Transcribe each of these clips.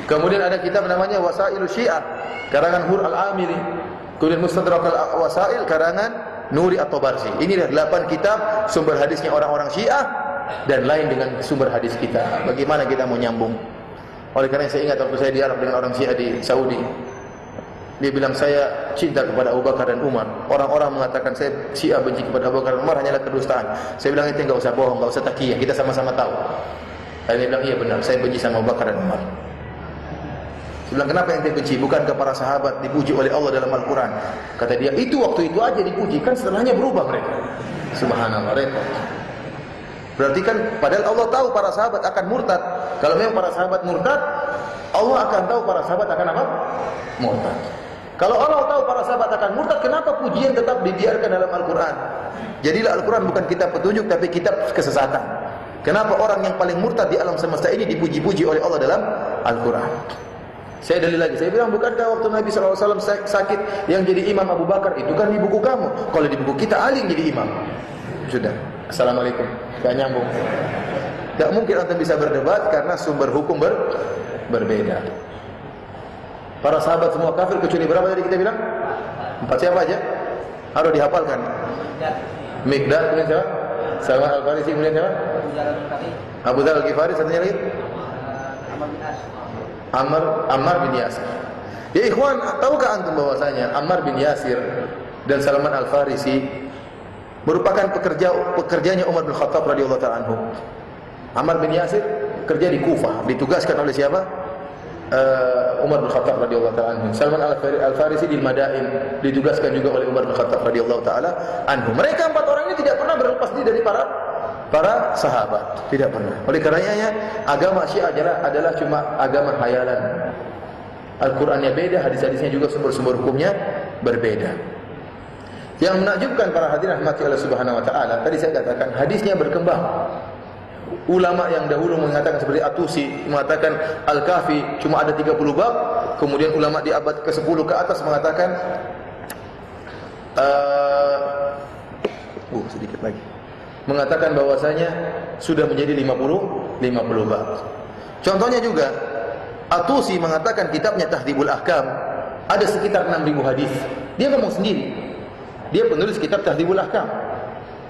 Kemudian ada kitab namanya Wasailus Syiah karangan Hur Al-Amili. Kemudian Mustadrak Al-Wasail karangan Nuri At-Tabarsi. Ini 8 kitab sumber hadisnya orang-orang Syiah dan lain dengan sumber hadis kita. Bagaimana kita mau nyambung? Oleh karena saya ingat waktu saya di Arab dengan orang Syiah di Saudi. Dia bilang saya cinta kepada Abu Bakar dan Umar. Orang-orang mengatakan saya Syiah benci kepada Abu Bakar dan Umar hanyalah kedustaan. Saya bilang itu enggak usah bohong, enggak usah takiyah. Kita sama-sama tahu. Dia bilang iya benar, saya benci sama Abu Bakar dan Umar. Saya bilang kenapa yang benci? Bukankah para sahabat dipuji oleh Allah dalam Al-Quran? Kata dia itu waktu itu aja dipuji, kan setelahnya berubah mereka. Subhanallah, repot. Berarti kan padahal Allah tahu para sahabat akan murtad. Kalau memang para sahabat murtad, Allah akan tahu para sahabat akan apa? Murtad. Kalau Allah tahu para sahabat akan murtad, kenapa pujian tetap dibiarkan dalam Al-Quran? Jadilah Al-Quran bukan kitab petunjuk, tapi kitab kesesatan. Kenapa orang yang paling murtad di alam semesta ini dipuji-puji oleh Allah dalam Al-Quran? Saya dalil lagi, saya bilang bukankah waktu Nabi SAW sakit yang jadi imam Abu Bakar, itu kan di buku kamu. Kalau di buku kita Ali yang jadi imam. Sudah, Assalamualaikum. Gak nyambung. Gak mungkin antum bisa berdebat karena sumber hukum berbeda. Para sahabat semua kafir kecuali berapa tadi kita bilang? 4 siapa aja? Harus dihafalkan. Miqdad, kemudian siapa? Salman Al-Farisi, kemudian siapa? Abu Dzar Al-Ghifari, satunya lagi? Ammar bin Yasir. Ya ikhwan, tahukah antum bahwasanya Ammar bin Yasir dan Salman Al-Farisi merupakan pekerjanya Umar bin Khattab radhiyallahu ta'ala anhu. Ammar bin Yasir kerja di Kufah, ditugaskan oleh siapa? Umar bin Khattab radhiyallahu ta'ala anhu. Salman Al-Farisi di Madain ditugaskan juga oleh Umar bin Khattab radhiyallahu ta'ala anhu. Mereka 4 orang ini tidak pernah berlepas diri dari para sahabat, tidak pernah. Oleh karenanya agama Syiah adalah cuma agama khayalan. Al-Qur'annya beda, hadis-hadisnya juga sumber-sumber hukumnya berbeda. Yang menakjubkan para hadirin rahmati Allah Subhanahu wa taala, tadi saya katakan hadisnya berkembang. Ulama yang dahulu mengatakan seperti Atusi mengatakan Al-Kafi cuma ada 30 bab, kemudian ulama di abad ke-10 ke atas mengatakan sedikit lagi. Mengatakan bahwasanya sudah menjadi 50 bab. Contohnya juga Atusi mengatakan kitabnya Tahdhibul Ahkam ada sekitar 6.000 hadis. Dia ngomong sendiri. Dia penulis kitab Tahdhibul Ahkam.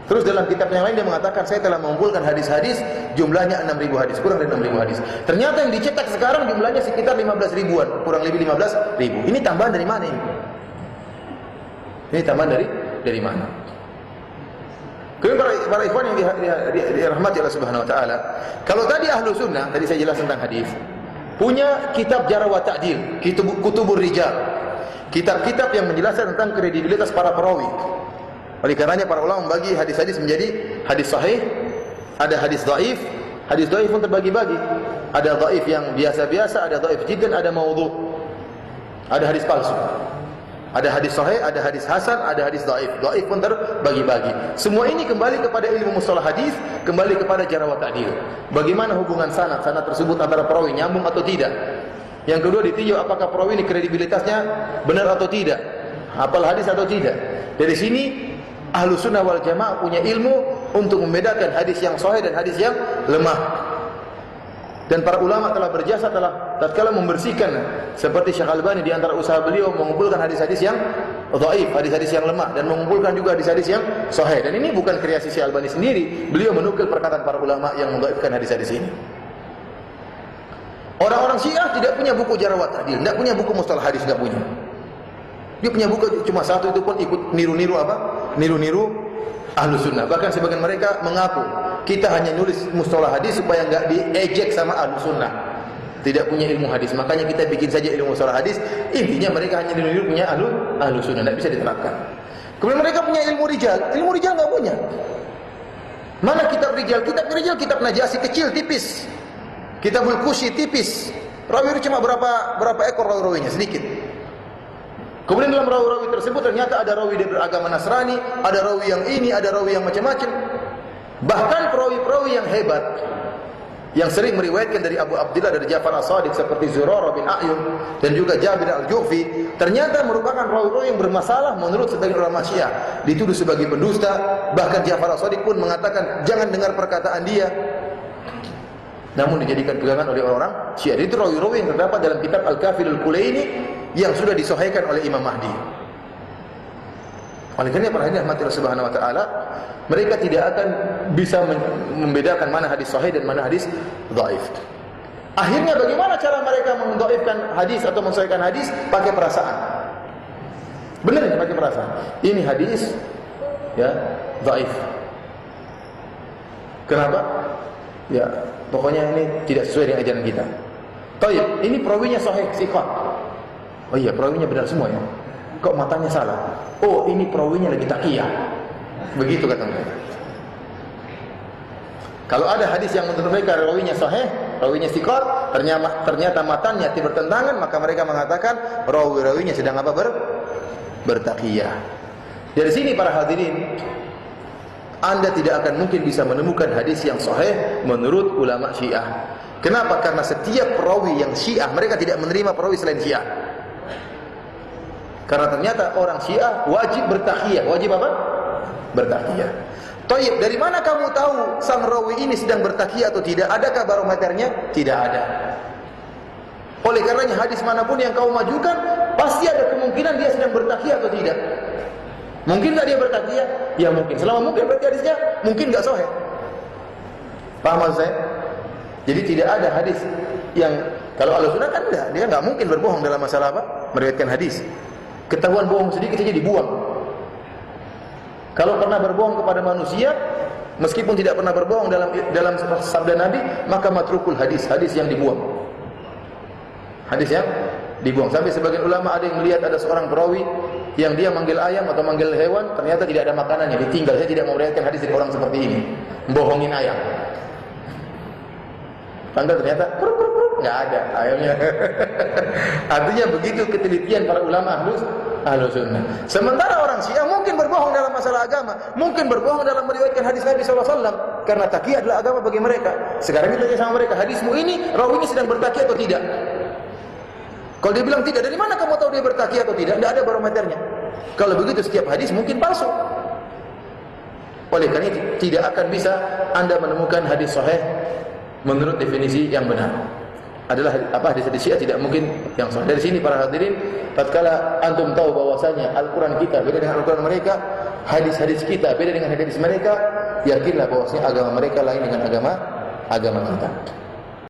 Terus dalam kitab yang lain dia mengatakan saya telah mengumpulkan hadis-hadis jumlahnya 6.000 hadis, kurang dari 6.000 hadis. Ternyata yang dicetak sekarang jumlahnya sekitar 15 ribuan, kurang lebih 15 ribu. Ini tambahan dari mana ini? Ini tambahan dari mana? Kemudian para ikhwan yang dirahmati Allah Subhanahu wa taala, kalau tadi ahlu sunnah, tadi saya jelas tentang hadis, punya kitab Jarh wa Ta'dil, Kutubur Rijal, kitab-kitab yang menjelaskan tentang kredibilitas para perawi. Oleh karenanya para ulama membagi hadis-hadis menjadi hadis sahih, ada hadis dhaif. Hadis dhaif pun terbagi-bagi. Ada dhaif yang biasa-biasa, ada dhaif jiddan, ada maudhu'. Ada hadis palsu. Ada hadis sahih, ada hadis hasan, ada hadis dhaif. Dhaif pun terbagi-bagi. Semua ini kembali kepada ilmu mustalah hadis, kembali kepada jarh wa ta'dil. Bagaimana hubungan sanad tersebut antara perawi nyambung atau tidak. Yang kedua ditinjau apakah perawi ini kredibilitasnya benar atau tidak, hafal hadis atau tidak. Dari sini Ahlu Sunnah wal Jamaah punya ilmu untuk membedakan hadis yang sahih dan hadis yang lemah. Dan para ulama telah berjasa tatkala membersihkan, seperti Syekh Albani di antara usaha beliau mengumpulkan hadis-hadis yang dhaif, hadis-hadis yang lemah, dan mengumpulkan juga hadis-hadis yang sahih. Dan ini bukan kreasi Syekh Albani sendiri, beliau menukil perkataan para ulama yang mendhaifkan hadis-hadis ini. Orang-orang Syiah tidak punya buku Jarh wa Ta'dil, tidak punya buku mustalah hadis, tidak punya. Dia punya buku cuma satu, itu pun ikut niru-niru apa? Niru-niru Ahlu Sunnah. Bahkan sebagian mereka mengaku kita hanya nulis mustalah hadis supaya enggak diejek sama Ahlu Sunnah. Tidak punya ilmu hadis, makanya kita bikin saja ilmu mustalah hadis. Intinya mereka hanya niru-niru punya Ahlu Sunnah, tidak bisa diterapkan. Kemudian mereka punya ilmu rijal enggak punya. Mana kitab rijal? Kitab Najasi kecil, tipis. Kitabul Kushi tipis. Rawi cuma berapa ekor rawi-rawinya, sedikit. Kemudian dalam rawi-rawi tersebut ternyata ada rawi dari beragama Nasrani, ada rawi yang ini, ada rawi yang macam-macam. Bahkan perawi-perawi yang hebat, yang sering meriwayatkan dari Abu Abdillah, dari Ja'far As-Shadiq seperti Zurarah bin A'yun dan juga Jabir Al-Ju'fi, ternyata merupakan rawi-rawi yang bermasalah menurut sebagian ulama Syiah, dituduh sebagai pendusta. Bahkan Ja'far As-Shadiq pun mengatakan jangan dengar perkataan dia. namun dijadikan pegangan oleh orang Syiah. Itu rawi-rawi yang terdapat dalam kitab Al-Kafil Al-Kulaini yang sudah disahihkan oleh Imam Mahdi. Oleh karena para hadirin rahmatillah subhanahu wa ta'ala, mereka tidak akan bisa membedakan mana hadis sahih dan mana hadis dhaif. Akhirnya bagaimana cara mereka mendhaifkan hadis atau mensahihkan hadis? Pakai perasaan. Benar ya, pakai perasaan. Ini hadis ya dhaif. Kenapa? Ya, pokoknya ini tidak sesuai dengan ajaran kita. Taib, ini perawinya sahih, thiqah. Oh iya, perawinya benar semua ya. Kok matanya salah? Oh, ini perawinya lagi taqiyah. Begitu kata mereka. Kalau ada hadis yang menurut mereka rawinya sahih, rawinya thiqah, ternyata matanya tidak bertentangan, maka mereka mengatakan rawi-rawinya sedang apa? Bertaqiyah. Dari sini para hadirin, Anda tidak akan mungkin bisa menemukan hadis yang sahih menurut ulama Syiah. Kenapa? Karena setiap perawi yang Syiah, mereka tidak menerima perawi selain Syiah. Karena ternyata orang Syiah wajib bertaqiyah. Wajib apa? Bertaqiyah. Taib, dari mana kamu tahu sang rawi ini sedang bertaqiyah atau tidak? Adakah barometernya? Tidak ada. Oleh karenanya hadis manapun yang kau majukan, pasti ada kemungkinan dia sedang bertaqiyah atau tidak. Mungkin tak dia bertaqiyah? Ya mungkin. Selama mungkin berarti hadisnya mungkin enggak sahih. Paham maksud saya? Jadi tidak ada hadis yang, kalau Ahlussunnah kan enggak, dia enggak mungkin berbohong dalam masalah apa? Meriwayatkan hadis. Ketahuan bohong sedikit saja dibuang. Kalau pernah berbohong kepada manusia, meskipun tidak pernah berbohong dalam sabda Nabi, maka matrukul hadis, hadis yang dibuang. Hadis yang dibuang. Sampai sebagian ulama ada yang melihat ada seorang perawi yang dia manggil ayam atau manggil hewan, ternyata tidak ada makanannya, ditinggal. Saya tidak mau meriwayatkan hadis dari orang seperti ini, bohongin ayam. Ternyata nggak ada ayamnya. Artinya begitu ketelitian para ulama Ahlussunnah. Sementara orang Syiah mungkin berbohong dalam masalah agama, mungkin berbohong dalam meriwayatkan hadis Nabi SAW, karena taqiyah adalah agama bagi mereka. Sekarang kita tanya sama mereka, hadismu ini rawinya sedang bertaqiyah atau tidak? Kalau dia bilang tidak, dari mana kamu tahu dia bertaqiyah atau tidak? Tidak ada barometernya. Kalau begitu setiap hadis mungkin palsu. Oleh karena itu tidak akan bisa Anda menemukan hadis sahih menurut definisi yang benar. Adalah apa, hadis Syiah tidak mungkin yang sahih. Dari sini para hadirin, tatkala antum tahu bahwasanya Al-Qur'an kita beda dengan Al-Qur'an mereka, hadis-hadis kita beda dengan hadis mereka, yakinlah bahwasanya agama mereka lain dengan agama kita.